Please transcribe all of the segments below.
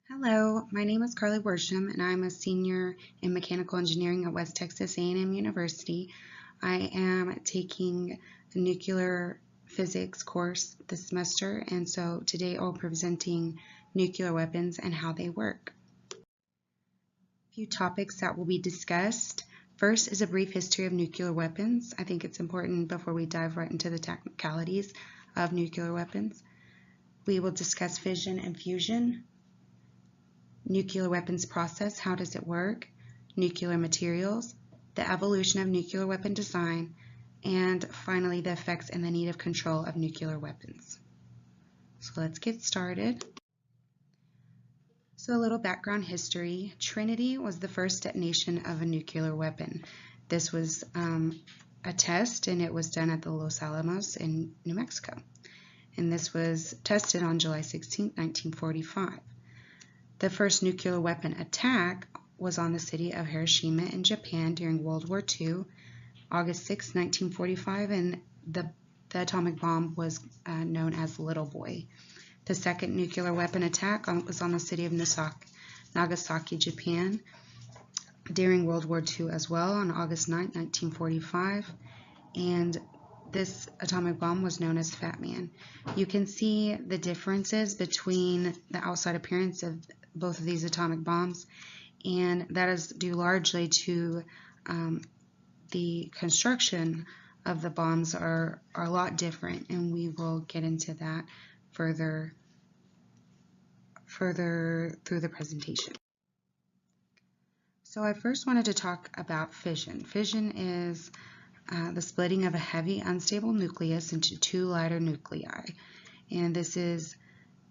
Hello, my name is Carly Worsham, and I'm a senior in mechanical engineering at West Texas A&M University. I am taking a nuclear physics course this semester, and so today I'll be presenting nuclear weapons and how they work. A few topics that will be discussed. First is a brief history of nuclear weapons. I think it's important before we dive right into the technicalities of nuclear weapons. We will discuss fission and fusion, nuclear weapons process, how does it work, nuclear materials, the evolution of nuclear weapon design, and finally the effects and the need of control of nuclear weapons. So let's get started. So a little background history. Trinity was the first detonation of a nuclear weapon. This was a test, and it was done at the Los Alamos in New Mexico. And this was tested on July 16, 1945. The first nuclear weapon attack was on the city of Hiroshima in Japan during World War II, August 6, 1945, and the atomic bomb was known as Little Boy. The second nuclear weapon attack was on the city of Nagasaki, Japan, during World War II as well, on August 9, 1945, and this atomic bomb was known as Fat Man. You can see the differences between the outside appearance of both of these atomic bombs, and that is due largely to the construction of the bombs are a lot different, and we will get into that further through the presentation. So I first wanted to talk about fission. Fission is the splitting of a heavy unstable nucleus into two lighter nuclei, and this is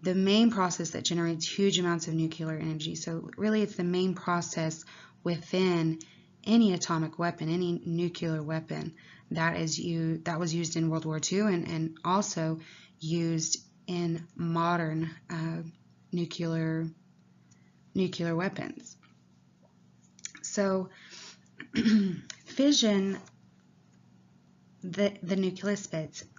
the main process that generates huge amounts of nuclear energy. So really it's the main process within any atomic weapon, any nuclear weapon that was used in World War II and also used in modern nuclear weapons. So fission, the nucleus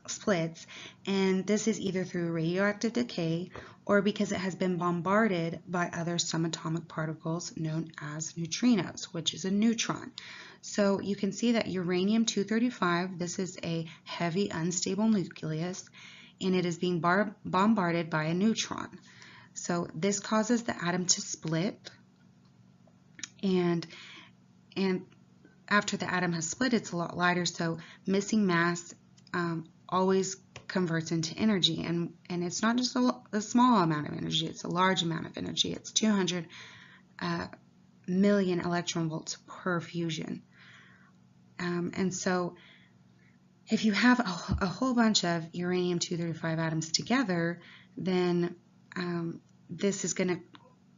splits, and this is either through radioactive decay or because it has been bombarded by other subatomic particles known as neutrinos, which is a neutron. So you can see that uranium-235, this is a heavy unstable nucleus, and it is being bombarded by a neutron. So this causes the atom to split, and after the atom has split, it's a lot lighter, so missing mass always converts into energy, and it's not just a small amount of energy, it's a large amount of energy. It's 200 million electron volts per fusion. And so if you have a whole bunch of uranium-235 atoms together, then this is going to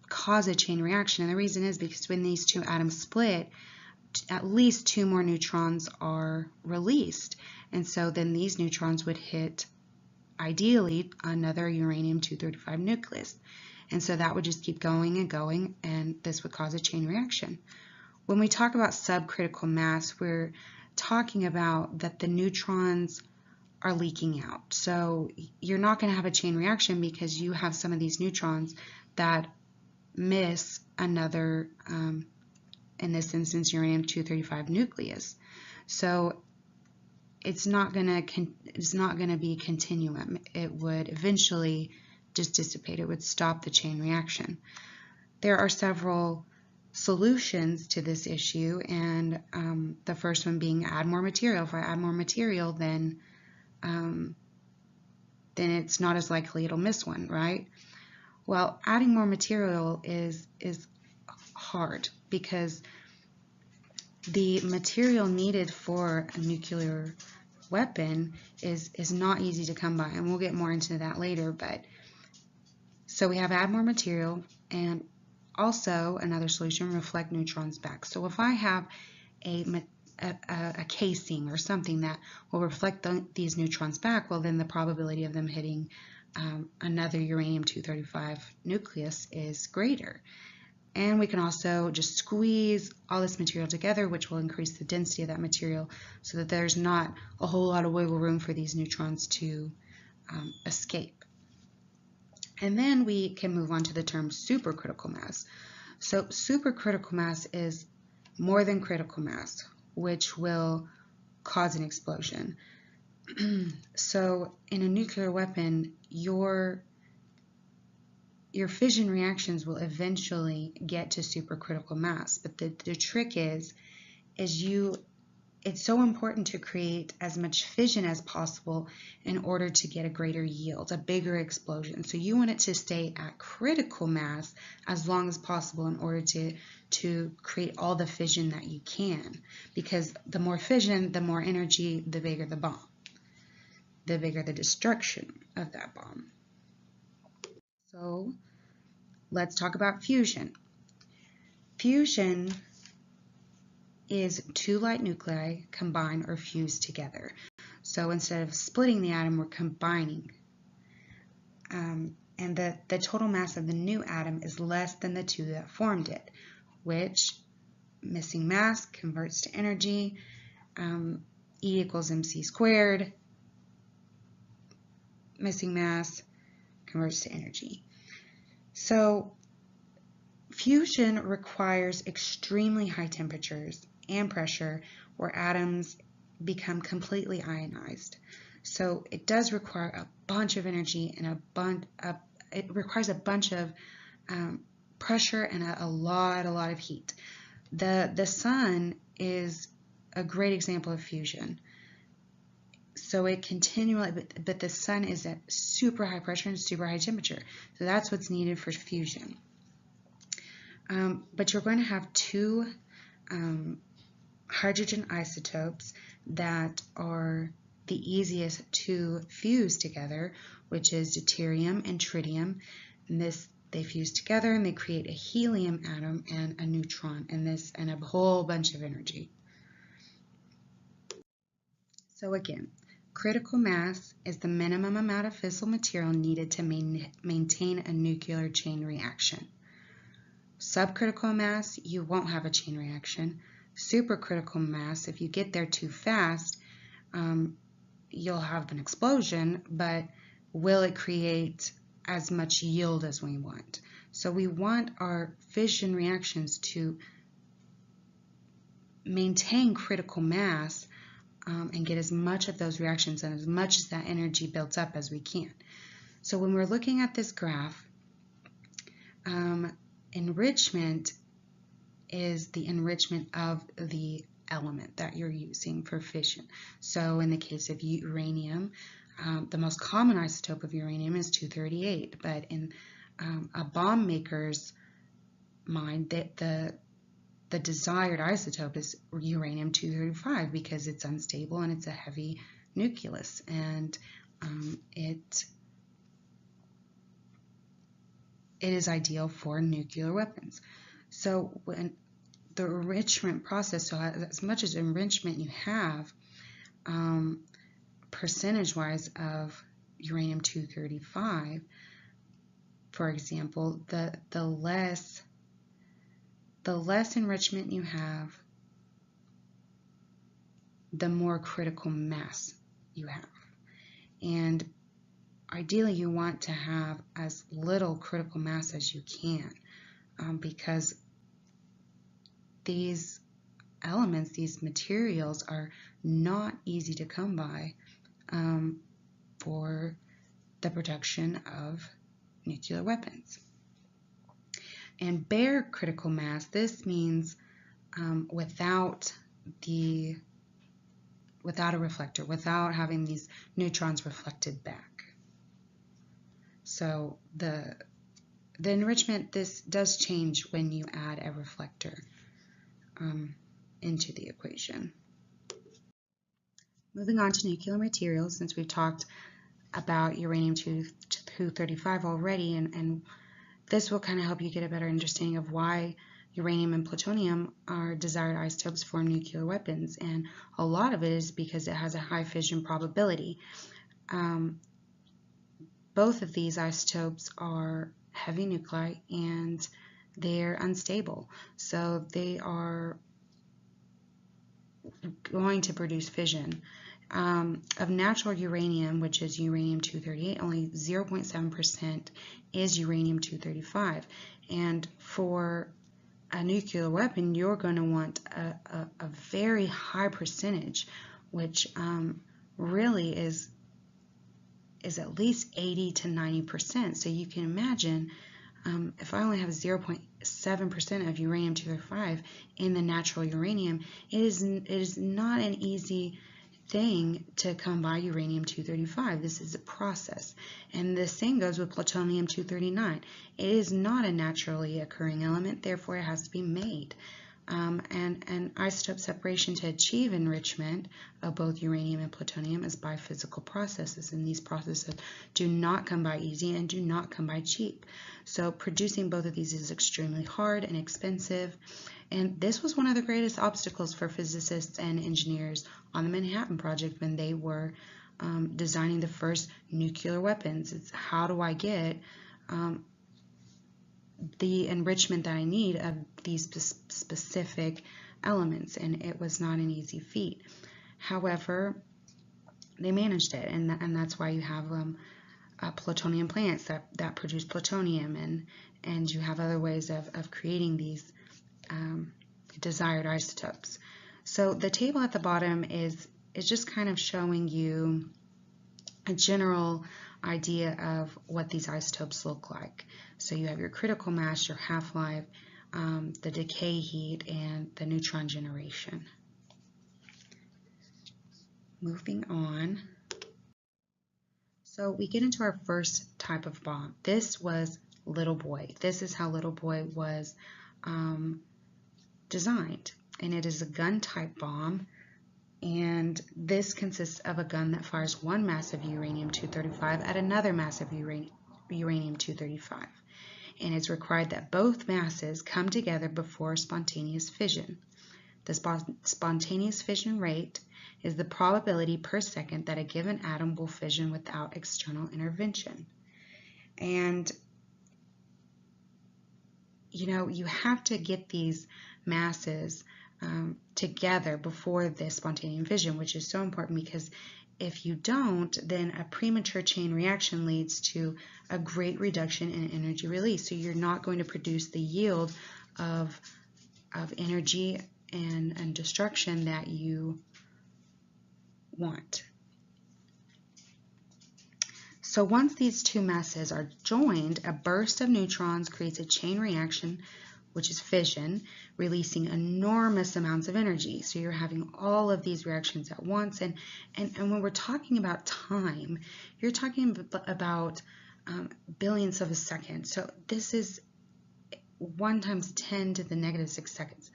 cause a chain reaction, and the reason is because when these two atoms split, at least two more neutrons are released, and so then these neutrons would hit, ideally, another uranium-235 nucleus, and so that would just keep going and going, and this would cause a chain reaction. When we talk about subcritical mass, we're talking about that the neutrons are leaking out. So you're not going to have a chain reaction because you have some of these neutrons that miss another in this instance, uranium-235 nucleus. So it's not going to be continuum. It would eventually just dissipate. It would stop the chain reaction. There are several solutions to this issue, and the first one being add more material. If I add more material, then it's not as likely it'll miss one, right? Well, adding more material is hard because the material needed for a nuclear weapon is not easy to come by, and we'll get more into that later. But so we have add more material, and also another solution, reflect neutrons back. So if I have a casing or something that will reflect these neutrons back, well then the probability of them hitting another uranium-235 nucleus is greater. And we can also just squeeze all this material together, which will increase the density of that material so that there's not a whole lot of wiggle room for these neutrons to escape. And then we can move on to the term supercritical mass. So supercritical mass is more than critical mass, which will cause an explosion. So in a nuclear weapon, your fission reactions will eventually get to supercritical mass. But the trick is it's so important to create as much fission as possible in order to get a greater yield, a bigger explosion. So you want it to stay at critical mass as long as possible in order to create all the fission that you can. Because the more fission, the more energy, the bigger the bomb, the bigger the destruction of that bomb. So let's talk about fusion. Fusion is two light nuclei combine or fuse together. So instead of splitting the atom, we're combining. And the total mass of the new atom is less than the two that formed it, which missing mass converts to energy. E equals mc squared. Missing mass converts to energy. So fusion requires extremely high temperatures and pressure where atoms become completely ionized. So it does require a bunch of energy and it requires a bunch of pressure and a lot of heat. The sun is a great example of fusion. So it continually, but the sun is at super high pressure and super high temperature. So that's what's needed for fusion. But you're going to have two hydrogen isotopes that are the easiest to fuse together, which is deuterium and tritium. And they fuse together and they create a helium atom and a neutron, and a whole bunch of energy. So again, critical mass is the minimum amount of fissile material needed to maintain a nuclear chain reaction. Subcritical mass, you won't have a chain reaction. Supercritical mass, if you get there too fast, you'll have an explosion, but will it create as much yield as we want? So we want our fission reactions to maintain critical mass and get as much of those reactions and as much as that energy built up as we can. So when we're looking at this graph, enrichment is the enrichment of the element that you're using for fission. So in the case of uranium, the most common isotope of uranium is 238, but in a bomb maker's mind, the desired isotope is uranium 235 because it's unstable and it's a heavy nucleus, and it is ideal for nuclear weapons. So when the enrichment process, so as much as enrichment you have, percentage-wise of uranium 235, for example, the less enrichment you have, the more critical mass you have. And ideally you want to have as little critical mass as you can, because these elements, these materials, are not easy to come by for the production of nuclear weapons. And bare critical mass, this means without a reflector, without having these neutrons reflected back. So the enrichment, this does change when you add a reflector into the equation. Moving on to nuclear materials, since we've talked about uranium 235 already, and this will kind of help you get a better understanding of why uranium and plutonium are desired isotopes for nuclear weapons. And a lot of it is because it has a high fission probability. Both of these isotopes are heavy nuclei and they're unstable. So they are going to produce fission. of natural uranium, which is uranium-238, only 0.7% is uranium-235. And for a nuclear weapon, you're going to want a very high percentage, which really is at least 80 to 90%. So you can imagine if I only have 0.7% of uranium-235 in the natural uranium, it is not an easy thing to come by uranium-235. This is a process. And the same goes with plutonium-239. It is not a naturally occurring element, therefore it has to be made. And isotope separation to achieve enrichment of both uranium and plutonium is by physical processes, and these processes do not come by easy and do not come by cheap. So producing both of these is extremely hard and expensive, and this was one of the greatest obstacles for physicists and engineers on the Manhattan Project when they were designing the first nuclear weapons. It's how do I get the enrichment that I need of these specific elements, and it was not an easy feat. However, they managed it, and that's why you have plutonium plants that produce plutonium, and you have other ways of creating these desired isotopes. So the table at the bottom is just kind of showing you a general idea of what these isotopes look like. So you have your critical mass, your half-life, the decay heat, and the neutron generation. Moving on. So we get into our first type of bomb. This was Little Boy. This is how Little Boy was designed. And it is a gun-type bomb. And this consists of a gun that fires one mass of uranium-235 at another mass of uranium-235. And it's required that both masses come together before spontaneous fission. The spontaneous fission rate is the probability per second that a given atom will fission without external intervention. And you have to get these masses together before this spontaneous fission, which is so important because if you don't, then a premature chain reaction leads to a great reduction in energy release. So you're not going to produce the yield of energy and destruction that you want. So once these two masses are joined, a burst of neutrons creates a chain reaction, which is fission, releasing enormous amounts of energy. So you're having all of these reactions at once. And when we're talking about time, you're talking about billionths of a second. So this is 1 times 10 to the negative 6 seconds.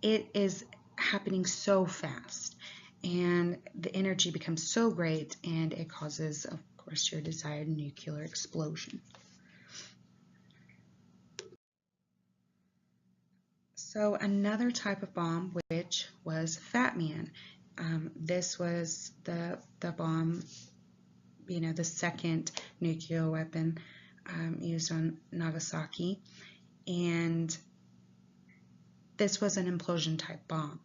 It is happening so fast, and the energy becomes so great, and it causes, of course, your desired nuclear explosion. So another type of bomb, which was Fat Man. This was the bomb, the second nuclear weapon used on Nagasaki. And this was an implosion type bomb.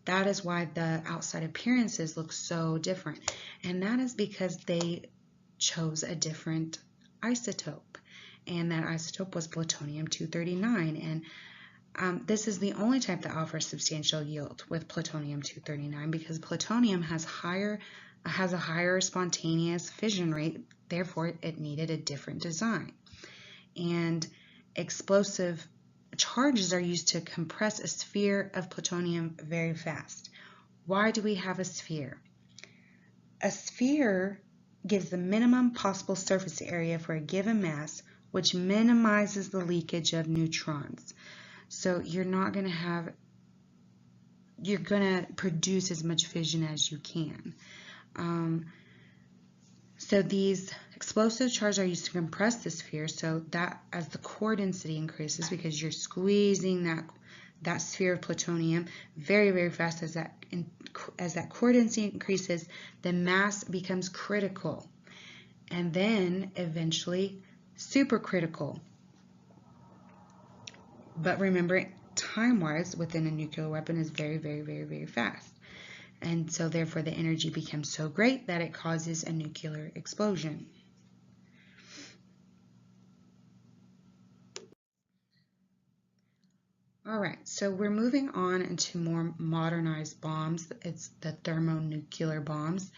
That is why the outside appearances look so different. And that is because they chose a different isotope. And that isotope was plutonium-239. And this is the only type that offers substantial yield with plutonium-239 because plutonium has a higher spontaneous fission rate, therefore it needed a different design. And explosive charges are used to compress a sphere of plutonium very fast. Why do we have a sphere? A sphere gives the minimum possible surface area for a given mass, which minimizes the leakage of neutrons. So you're going to produce as much fission as you can. So these explosive charges are used to compress the sphere, so that as the core density increases, because you're squeezing that sphere of plutonium very, very fast, as that core density increases, the mass becomes critical, and then eventually supercritical. But remember, time-wise, within a nuclear weapon is very, very, very, very fast. And so therefore the energy becomes so great that it causes a nuclear explosion. All right, so we're moving on into more modernized bombs. It's the thermonuclear bombs,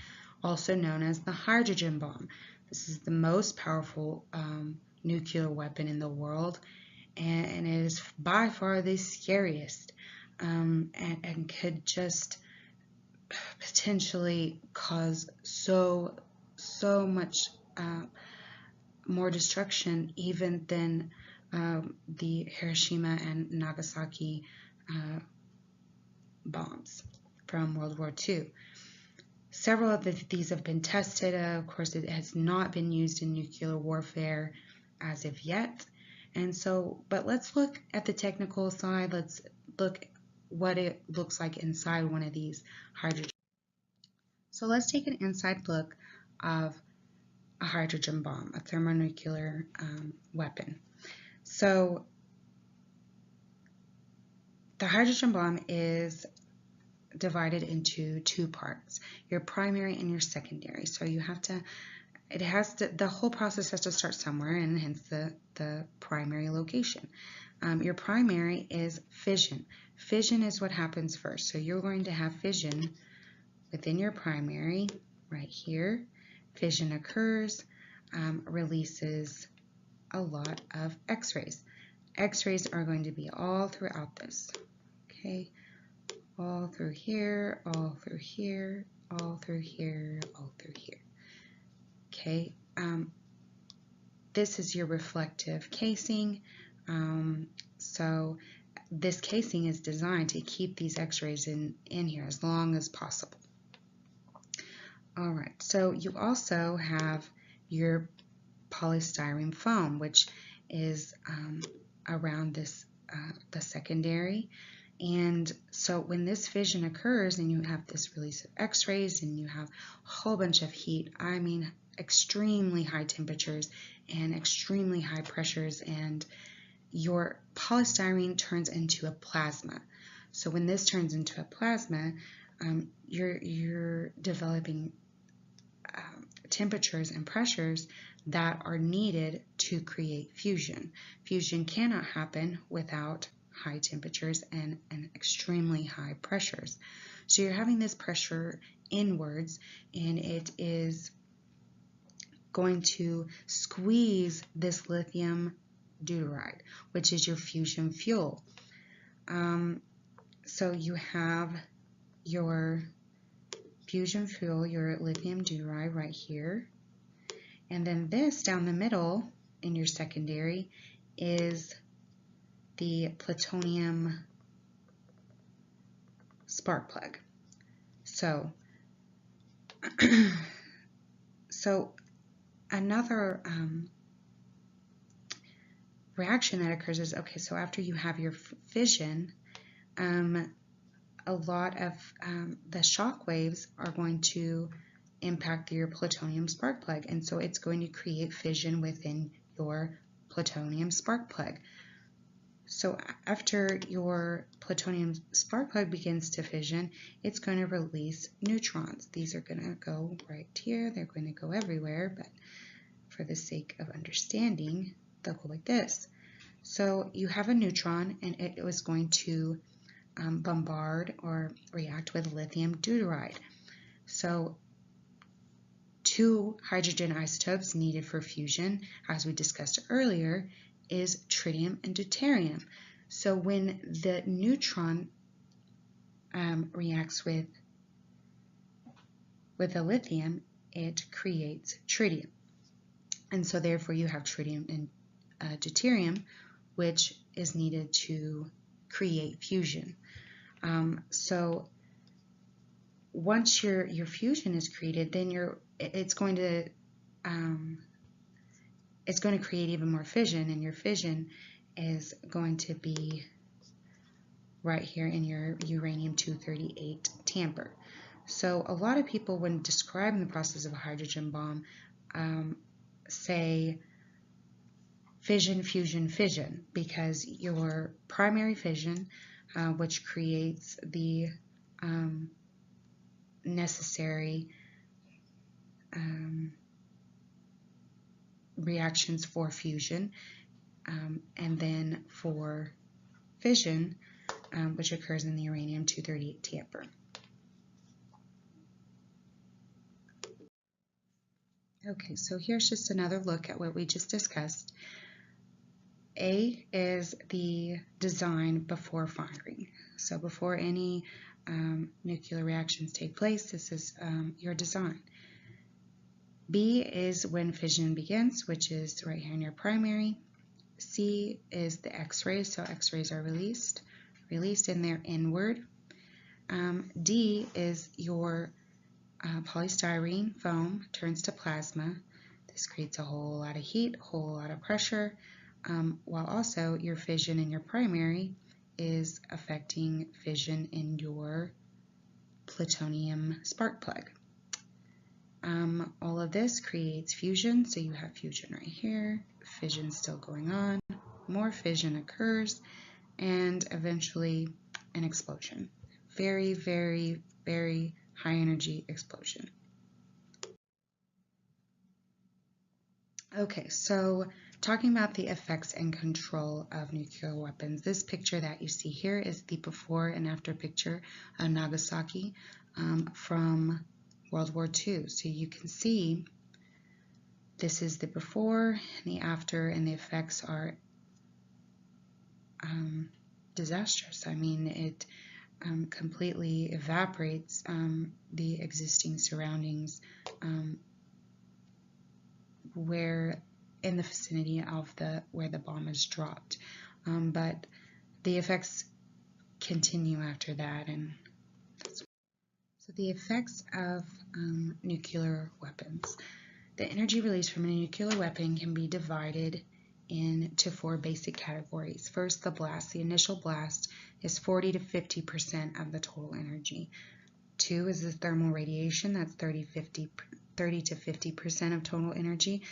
also known as the hydrogen bomb. This is the most powerful nuclear weapon in the world, and it is by far the scariest, and could just potentially cause so much more destruction even than the Hiroshima and Nagasaki bombs from World War II. Several of these have been tested. Of course, it has not been used in nuclear warfare as of yet. And so, but let's look at the technical side. Let's look what it looks like inside one of these hydrogen. So let's take an inside look of a hydrogen bomb, a thermonuclear weapon. So the hydrogen bomb is divided into two parts, your primary and your secondary. So you have to, the whole process has to start somewhere, and hence the primary location. Your primary is fission. Fission is what happens first. So you're going to have fission within your primary right here. Fission occurs, releases a lot of X-rays. X-rays are going to be all throughout this, okay? All through here, all through here, all through here, all through here. Okay, this is your reflective casing. So this casing is designed to keep these X-rays in here as long as possible. All right, so you also have your polystyrene foam, which is around this the secondary. And so when this fission occurs and you have this release of X-rays and you have a whole bunch of heat, I mean extremely high temperatures and extremely high pressures, and your polystyrene turns into a plasma. So when this turns into a plasma, you're developing temperatures and pressures that are needed to create fusion. Fusion cannot happen without high temperatures and extremely high pressures. So you're having this pressure inwards, and it is going to squeeze this lithium deuteride, which is your fusion fuel. So you have your fusion fuel, your lithium deuteride right here, and then this down the middle in your secondary is the plutonium spark plug. So, another reaction that occurs is, okay, so after you have your fission, a lot of the shock waves are going to impact your plutonium spark plug, and so it's going to create fission within your plutonium spark plug. So after your plutonium spark plug begins to fission, it's going to release neutrons. These are going to go right here. They're going to go everywhere, but for the sake of understanding, they'll go like this. So you have a neutron, and it was going to bombard or react with lithium deuteride. So two hydrogen isotopes needed for fusion, as we discussed earlier, is tritium and deuterium. So when the neutron reacts with the lithium, it creates tritium. And so therefore you have tritium and deuterium, which is needed to create fusion. So once your fusion is created, then it's going to create even more fission, and your fission is going to be right here in your uranium-238 tamper. So a lot of people, when describing the process of a hydrogen bomb, say fission, fusion, fission, because your primary fission, which creates the necessary reactions for fusion, and then for fission, which occurs in the uranium-238 tamper. Okay, so here's just another look at what we just discussed. A is the design before firing. So before any nuclear reactions take place, this is your design. B is when fission begins, which is right here in your primary. C is the X-rays, so X-rays are released and they're inward. D is your polystyrene foam turns to plasma. This creates a whole lot of heat, a whole lot of pressure, while also your fission in your primary is affecting fission in your plutonium spark plug. All of this creates fusion, so you have fusion right here, fission still going on, more fission occurs, and eventually an explosion. Very, very, very high energy explosion. Okay, so talking about the effects and control of nuclear weapons, this picture that you see here is the before and after picture of Nagasaki from World War II. So you can see this is the before and the after, and the effects are disastrous. I mean, it completely evaporates the existing surroundings where in the vicinity of where the bomb is dropped. But the effects continue after that. And so the effects of nuclear weapons. The energy released from a nuclear weapon can be divided into 4 basic categories. First, the blast. The initial blast is 40 to 50% of the total energy. 2 is the thermal radiation. That's 30 to 50% of total energy.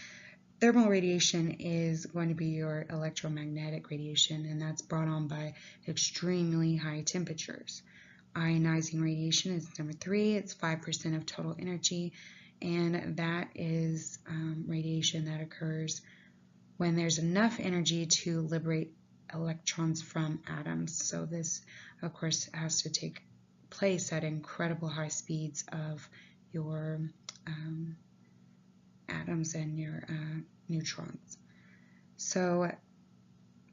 Thermal radiation is going to be your electromagnetic radiation, and that's brought on by extremely high temperatures. Ionizing radiation is number 3. It's 5% of total energy, and that is radiation that occurs when there's enough energy to liberate electrons from atoms. So this, of course, has to take place at incredible high speeds of your atoms and your neutrons. So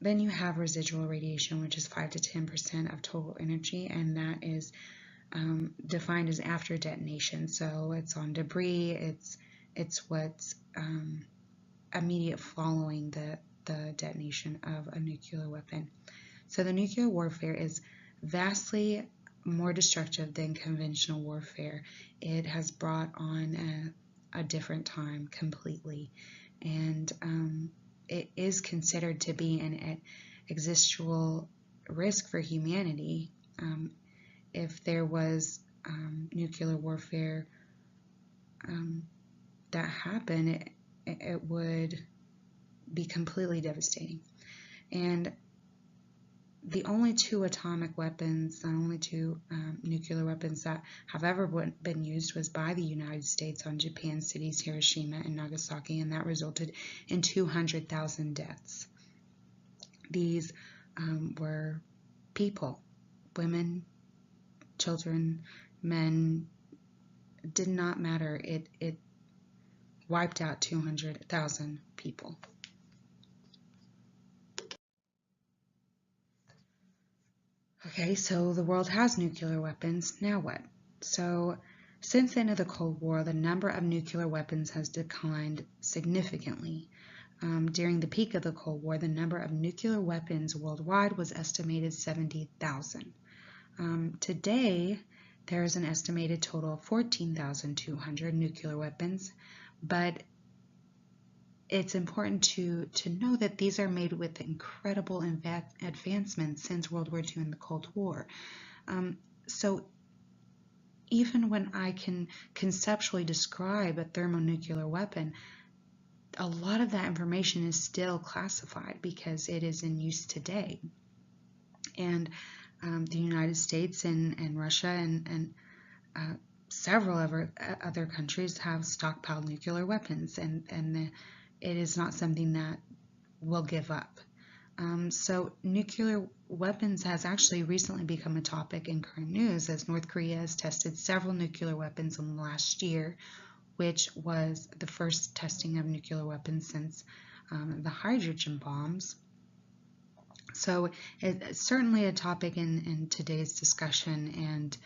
then you have residual radiation, which is 5 to 10% of total energy, and that is defined as after detonation. So it's on debris, it's what's immediate following the detonation of a nuclear weapon. So the nuclear warfare is vastly more destructive than conventional warfare. It has brought on a different time completely, and it is considered to be an existential risk for humanity. If there was nuclear warfare that happened, it would be completely devastating. And the only 2 atomic weapons, the only 2 nuclear weapons that have ever been used was by the United States on Japan cities Hiroshima and Nagasaki, and that resulted in 200,000 deaths. These were people, women, children, men, did not matter. It wiped out 200,000 people. Okay, so the world has nuclear weapons. Now what? So since the end of the Cold War, the number of nuclear weapons has declined significantly. During the peak of the Cold War, the number of nuclear weapons worldwide was estimated 70,000. Today, there is an estimated total of 14,200 nuclear weapons, but it's important to know that these are made with incredible advancements since World War II and the Cold War. So even when I can conceptually describe a thermonuclear weapon, a lot of that information is still classified because it is in use today. And the United States and Russia and several other countries have stockpiled nuclear weapons, and it is not something that we'll give up. So nuclear weapons has actually recently become a topic in current news, as North Korea has tested several nuclear weapons in the last year, which was the first testing of nuclear weapons since the hydrogen bombs. So it's certainly a topic in today's discussion, and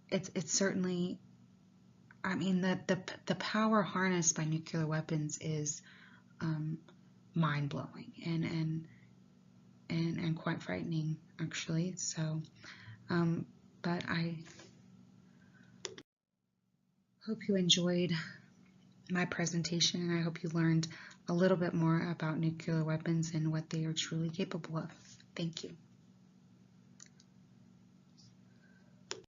it's certainly, I mean, the power harnessed by nuclear weapons is mind-blowing and quite frightening, actually. So, but I hope you enjoyed my presentation, and I hope you learned a little bit more about nuclear weapons and what they are truly capable of. Thank you.